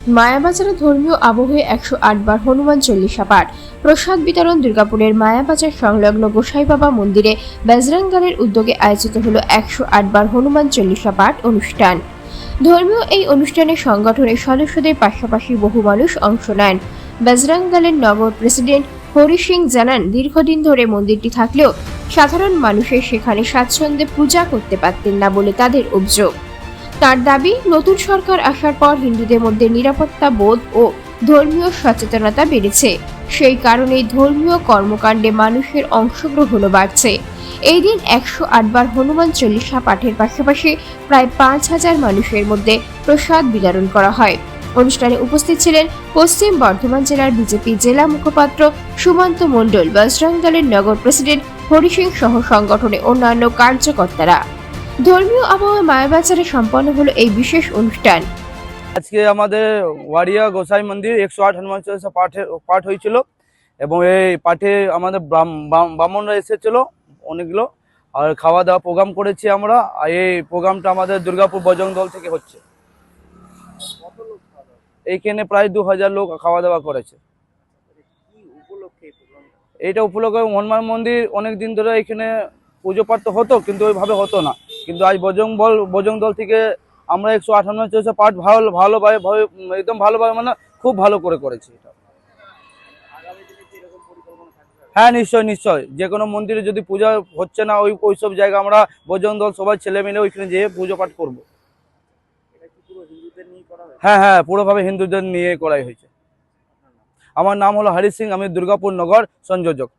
মায়াবাজারে ধর্মীয় আবহে 108 বার হনুমান চল্লিশা পাঠ। প্রসাদ বিতরণ। দুর্গাপুরের মায়াবাজার সংলগ্ন গোসাই বাবা মন্দিরে বজরং দলের উদ্যোগে আয়োজিত হলো 108 বার হনুমান চল্লিশা পাঠ অনুষ্ঠান। ধর্মীয় এই অনুষ্ঠানে সংগঠনের সদস্যদের পাশাপাশি বহু মানুষ অংশ নেন। বজরং দলের নগর প্রেসিডেন্ট হরি সিং জানান, দীর্ঘদিন ধরে মন্দিরটি থাকলেও সাধারণ মানুষের সেখানে স্বাচ্ছন্দ্যে পূজা করতে পারতেন না বলে তাদের অভিযোগ। তার দাবি, নতুন সরকার আসার পর হিন্দুদের মধ্যে নিরাপত্তা বোধ ও ধর্মীয় সচেতনতা বেড়েছে। সেই কারণেই ধর্মীয় কর্মকাণ্ডে মানুষের অংশগ্রহণও বাড়ছে। এই দিন 108 বার হনুমান চল্লিশা পাঠের পাশাপাশি প্রায় 5000 মানুষের মধ্যে প্রসাদ বিতরণ করা হয়। অনুষ্ঠানে উপস্থিত ছিলেন পশ্চিম বর্ধমান জেলার বিজেপি জেলা মুখপাত্র সুমন্ত মণ্ডল, বজরং দলের নগর প্রেসিডেন্ট হরি সিং সহ সংগঠনের অন্যান্য কার্যকর্তারা। ধর্মীয় আবহাওয়া মায়াবাজারে সম্পন্ন হলো এই বিশেষ অনুষ্ঠান। আজকে আমাদের ওয়ারিয়া গোসাই মন্দির 108 হনুমান চল্লিশা পাঠ হয়েছিল এবং এই পাঠে আমাদের ব্রাহ্মণরা এসেছিল অনেকগুলো, আর খাওয়া দাওয়া প্রোগ্রাম করেছি আমরা। আর এই প্রোগ্রামটা আমাদের দুর্গাপুর বজরং দল থেকে হচ্ছে। এইখানে প্রায় 2000 লোক খাওয়া দাওয়া করেছে। এইটা উপলক্ষে হনুমান মন্দির অনেক দিন ধরে এখানে পুজো পাঠ তো হতো, কিন্তু ওইভাবে হতো না। কিন্তু আজ বজরং দল থেকে আমরা 108 হনুমান চল্লিশা পাঠ ভালোভাবে একদম ভালোভাবে, মানে খুব ভালো করে করেছি এটা। হ্যাঁ, নিশ্চয় যে কোনো মন্দিরে যদি পূজা হচ্ছে না ওইসব জায়গা আমরা বজরং দল সবাই ছেলে মিলে ওইখানে যেয়ে পুজো পাঠ করবো। হ্যাঁ, পুরোভাবে হিন্দুদের নিয়ে করাই হয়েছে। আমার নাম হলো হরি সিং, আমি দুর্গাপুর নগর সংযোজক।